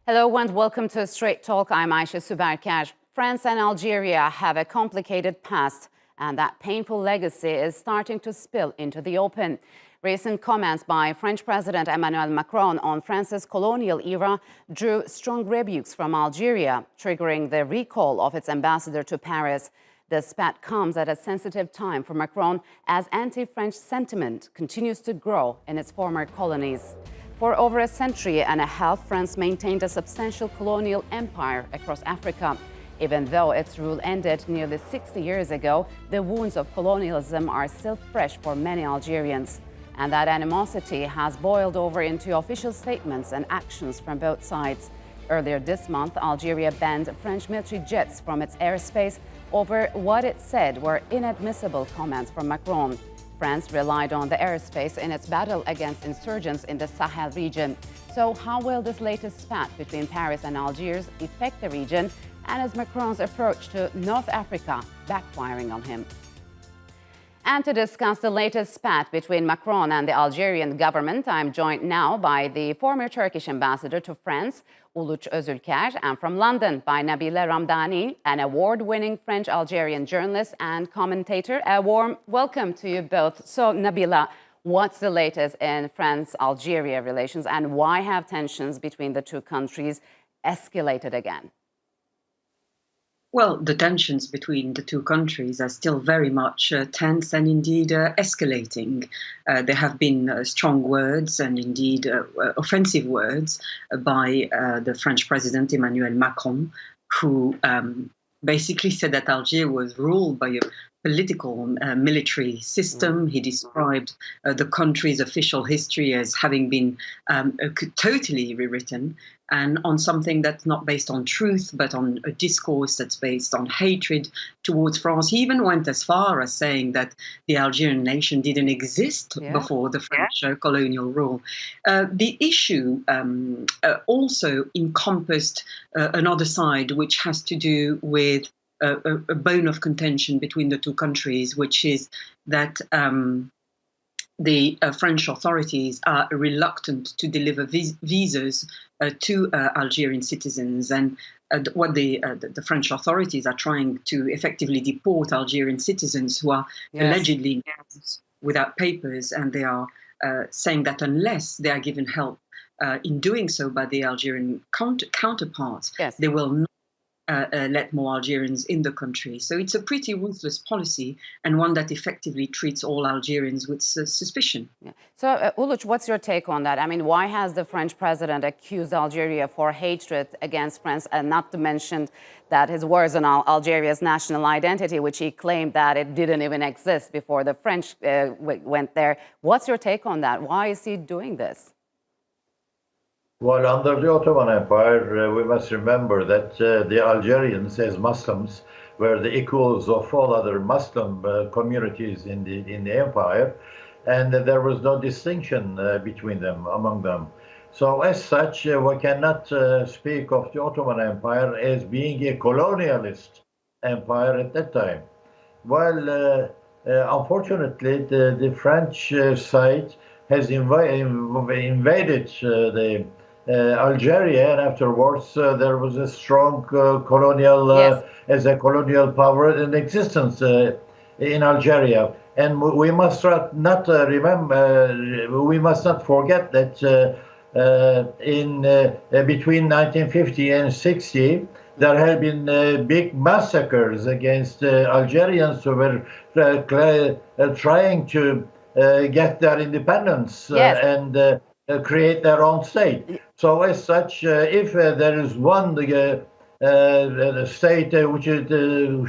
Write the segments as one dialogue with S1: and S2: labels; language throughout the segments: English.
S1: Hello and welcome to Strait Talk. I'm Aisha Subarkash. France and Algeria have a complicated past, and that painful legacy is starting to spill into the open. Recent comments by French President Emmanuel Macron on France's colonial era drew strong rebukes from Algeria, triggering the recall of its ambassador to Paris. The spat comes at a sensitive time for Macron as anti-French sentiment continues to grow in its former colonies. For over a century and a half, France maintained a substantial colonial empire across Africa. Even though its rule ended nearly 60 years ago, the wounds of colonialism are still fresh for many Algerians. And that animosity has boiled over into official statements and actions from both sides. Earlier this month, Algeria banned French military jets from its airspace over what it said were inadmissible comments from Macron. France relied on the airspace in its battle against insurgents in the Sahel region. So how will this latest spat between Paris and Algiers affect the region, and is Macron's approach to North Africa backfiring on him? And to discuss the latest spat between Macron and the Algerian government, I'm joined now by the former Turkish ambassador to France, Uluç Özülker, and from London by Nabila Ramdani, an award-winning French-Algerian journalist and commentator. A warm welcome to you both. So, Nabila, what's the latest in France-Algeria relations, and why have tensions between the two countries escalated again?
S2: Well, the tensions between the two countries are still very much tense and indeed escalating. There have been strong words and indeed offensive words by the French President Emmanuel Macron, who basically said that Algeria was ruled by a political military system. He described the country's official history as having been totally rewritten, and on something that's not based on truth, but on a discourse that's based on hatred towards France. He even went as far as saying that the Algerian nation didn't exist before the French colonial rule. The issue also encompassed another side, which has to do with a bone of contention between the two countries, which is that the French authorities are reluctant to deliver visas to Algerian citizens, and what the French authorities are trying to effectively deport Algerian citizens who are allegedly without papers, and they are saying that unless they are given help in doing so by the Algerian counterparts, they will not let more Algerians in the country. So it's a pretty ruthless policy, and one that effectively treats all Algerians with suspicion.
S1: So, Uluç, what's your take on that? I mean, why has the French president accused Algeria for hatred against France, and not to mention that his words on Algeria's national identity, which he claimed that it didn't even exist before the French went there? What's your take on that? Why is he doing this?
S3: Well, under the Ottoman Empire, we must remember that the Algerians, as Muslims, were the equals of all other Muslim communities in the empire, and there was no distinction between them, among them. So, as such, we cannot speak of the Ottoman Empire as being a colonialist empire at that time. Well, unfortunately, the French side has invaded the Algeria, and afterwards there was a strong colonial, as a colonial power in existence in Algeria. And we must not we must not forget that in between 1950 and 60, there have been big massacres against Algerians who were trying to get their independence and create their own state. So as such, if there is one state which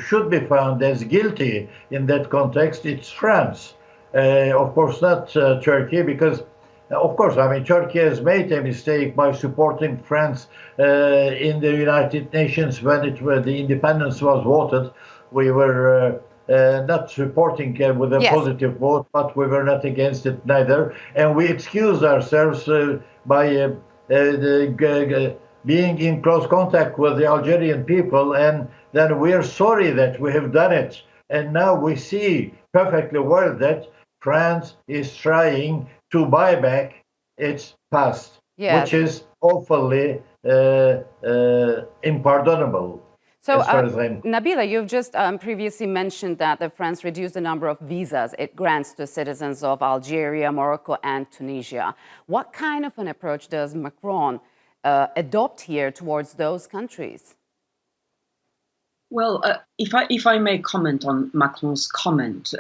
S3: should be found as guilty in that context, it's France. Of course, not Turkey, because, of course, I mean, Turkey has made a mistake by supporting France in the United Nations when the independence was voted. We were not supporting with a positive vote, but we were not against it neither. And we excused ourselves by being in close contact with the Algerian people, and then we are sorry that we have done it. And now we see perfectly well that France is trying to buy back its past, which is awfully impardonable.
S1: So,
S3: As far as
S1: Nabila, you've just previously mentioned that France reduced the number of visas it grants to citizens of Algeria, Morocco, and Tunisia. What kind of an approach does Macron adopt here towards those countries?
S2: Well, if I may comment on Macron's comment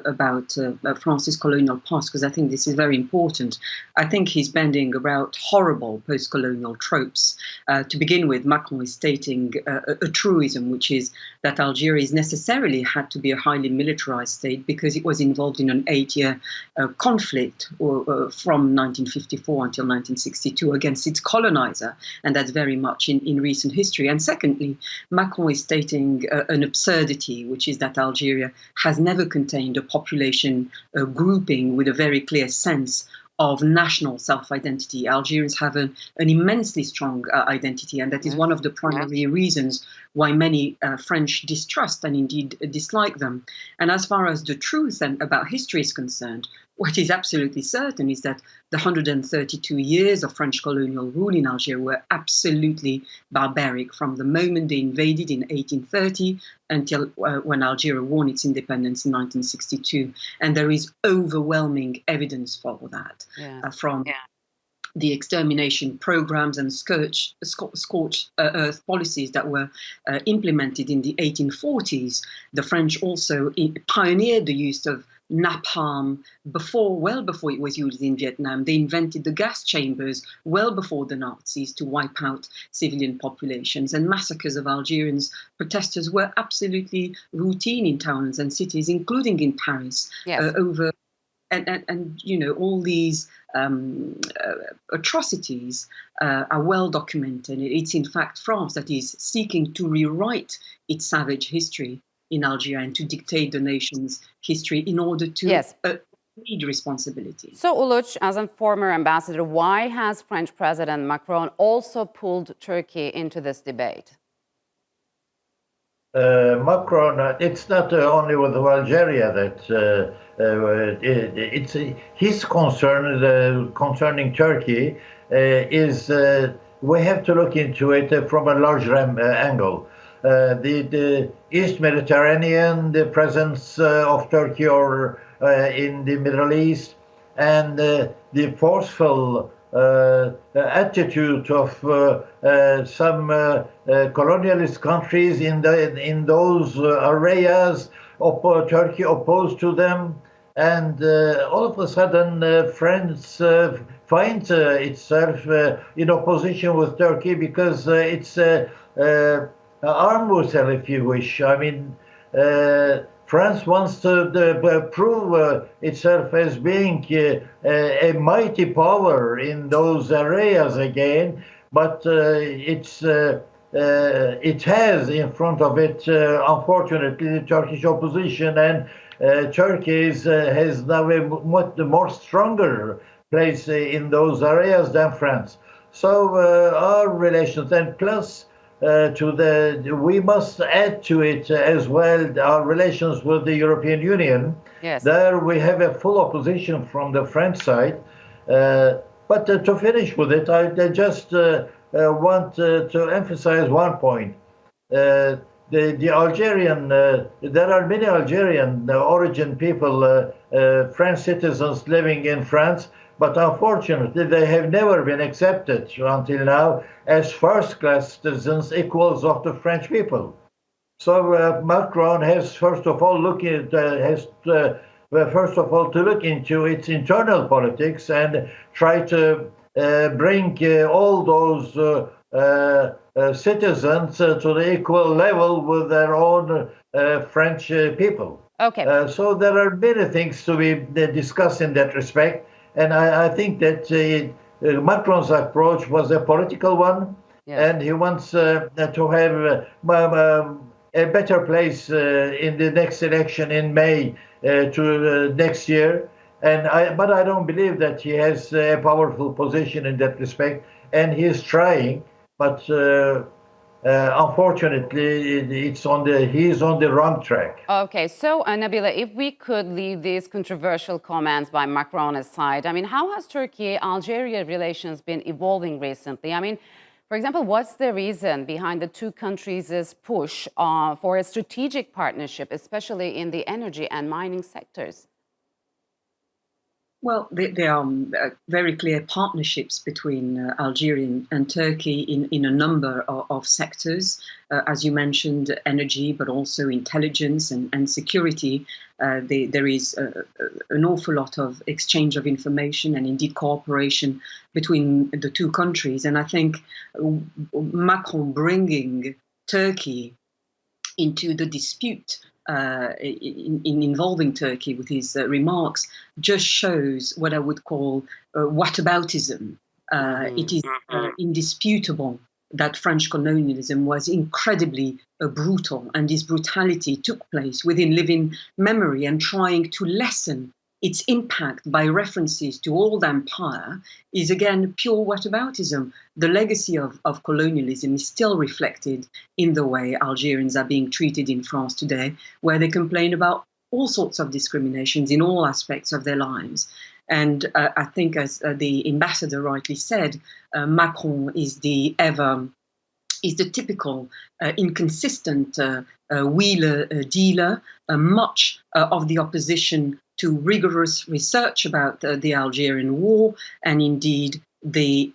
S2: about France's colonial past, because I think this is very important. I think he's bending about horrible post-colonial tropes. To begin with, Macron is stating a truism, which is that Algeria necessarily had to be a highly militarized state because it was involved in an 8-year conflict from 1954 until 1962 against its colonizer, and that's very much in recent history. And secondly, Macron is stating an absurdity, which is that Algeria has never contained a population grouping with a very clear sense of national self-identity. Algerians have an immensely strong identity, and that is one of the primary reasons why many French distrust and indeed dislike them. And as far as the truth and about history is concerned, what is absolutely certain is that the 132 years of French colonial rule in Algeria were absolutely barbaric from the moment they invaded in 1830 until when Algeria won its independence in 1962. And there is overwhelming evidence for that from the extermination programs and scorched earth policies that were implemented in the 1840s. The French also pioneered the use of napalm well before it was used in Vietnam. They invented the gas chambers well before the Nazis to wipe out civilian populations. And massacres of Algerians protesters were absolutely routine in towns and cities, including in Paris, over. And you know, all these atrocities are well documented. It's in fact France that is seeking to rewrite its savage history in Algeria and to dictate the nation's history in order to lead responsibility.
S1: So, Uluç, as a former ambassador, why has French President Macron also pulled Turkey into this debate?
S3: Macron, it's not only with Algeria that it's his concern concerning Turkey is we have to look into it from a larger angle. The East Mediterranean, the presence of Turkey or in the Middle East, and the forceful attitude of some colonialist countries in those areas of Turkey opposed to them, and all of a sudden France finds itself in opposition with Turkey because it's arm wrestle, if you wish. I mean, France wants to prove itself as being a mighty power in those areas again, but it has in front of it, unfortunately, the Turkish opposition, and Turkey has now a much more stronger place in those areas than France. So our relations, and plus we must add to it as well our relations with the European Union.
S1: Yes.
S3: There we have a full opposition from the French side. But to finish with it, I just want to emphasize one point. The Algerian, there are many Algerian origin people, French citizens living in France, but unfortunately they have never been accepted until now as first-class citizens, equals of the French people. So Macron has first of all to look into its internal politics and try to bring all those citizens to the equal level with their own French people.
S1: Okay.
S3: So there are many things to be discussed in that respect, and I think that Macron's approach was a political one, and he wants to have a better place in the next election in May to next year. But I don't believe that he has a powerful position in that respect, and he is trying, but unfortunately, he's on the wrong track.
S1: Okay, so Nabila, if we could leave these controversial comments by Macron aside, I mean, how has Turkey-Algeria relations been evolving recently? I mean, For example, what's the reason behind the two countries' push for a strategic partnership, especially in the energy and mining sectors?
S2: Well, there are very clear partnerships between Algeria and Turkey in a number of sectors, as you mentioned, energy, but also intelligence and security. There is an awful lot of exchange of information and indeed cooperation between the two countries. And I think Macron bringing Turkey into the dispute in involving Turkey with his remarks just shows what I would call whataboutism. It is indisputable that French colonialism was incredibly brutal, and this brutality took place within living memory, and trying to lessen its impact by references to old empire is again pure whataboutism. The legacy of colonialism is still reflected in the way Algerians are being treated in France today, where they complain about all sorts of discriminations in all aspects of their lives. And I think, as the ambassador rightly said, Macron is the typical inconsistent wheeler dealer. Much of the opposition to rigorous research about the Algerian war, and indeed the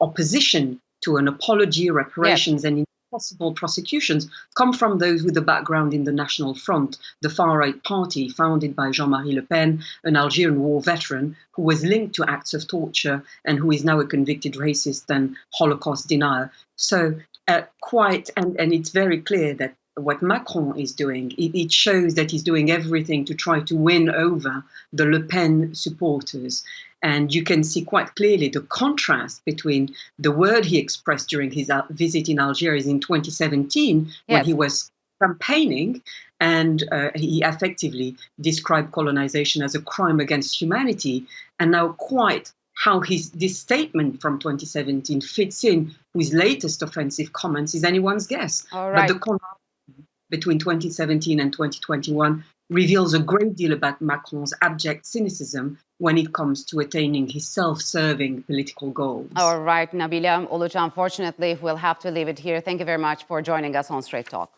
S2: opposition to an apology, reparations, and possible prosecutions, come from those with a background in the National Front, the far-right party founded by Jean-Marie Le Pen, an Algerian war veteran who was linked to acts of torture and who is now a convicted racist and Holocaust denier. So and it's very clear that what Macron is doing, it shows that he's doing everything to try to win over the Le Pen supporters. And you can see quite clearly the contrast between the word he expressed during his visit in Algeria in 2017, when he was campaigning, and he effectively described colonization as a crime against humanity, and now quite how this statement from 2017 fits in with latest offensive comments is anyone's guess.
S1: All right.
S2: But the contrast between 2017 and 2021 reveals a great deal about Macron's abject cynicism when it comes to attaining his self-serving political goals.
S1: All right, Nabila, Uluç, unfortunately, we'll have to leave it here. Thank you very much for joining us on Strait Talk.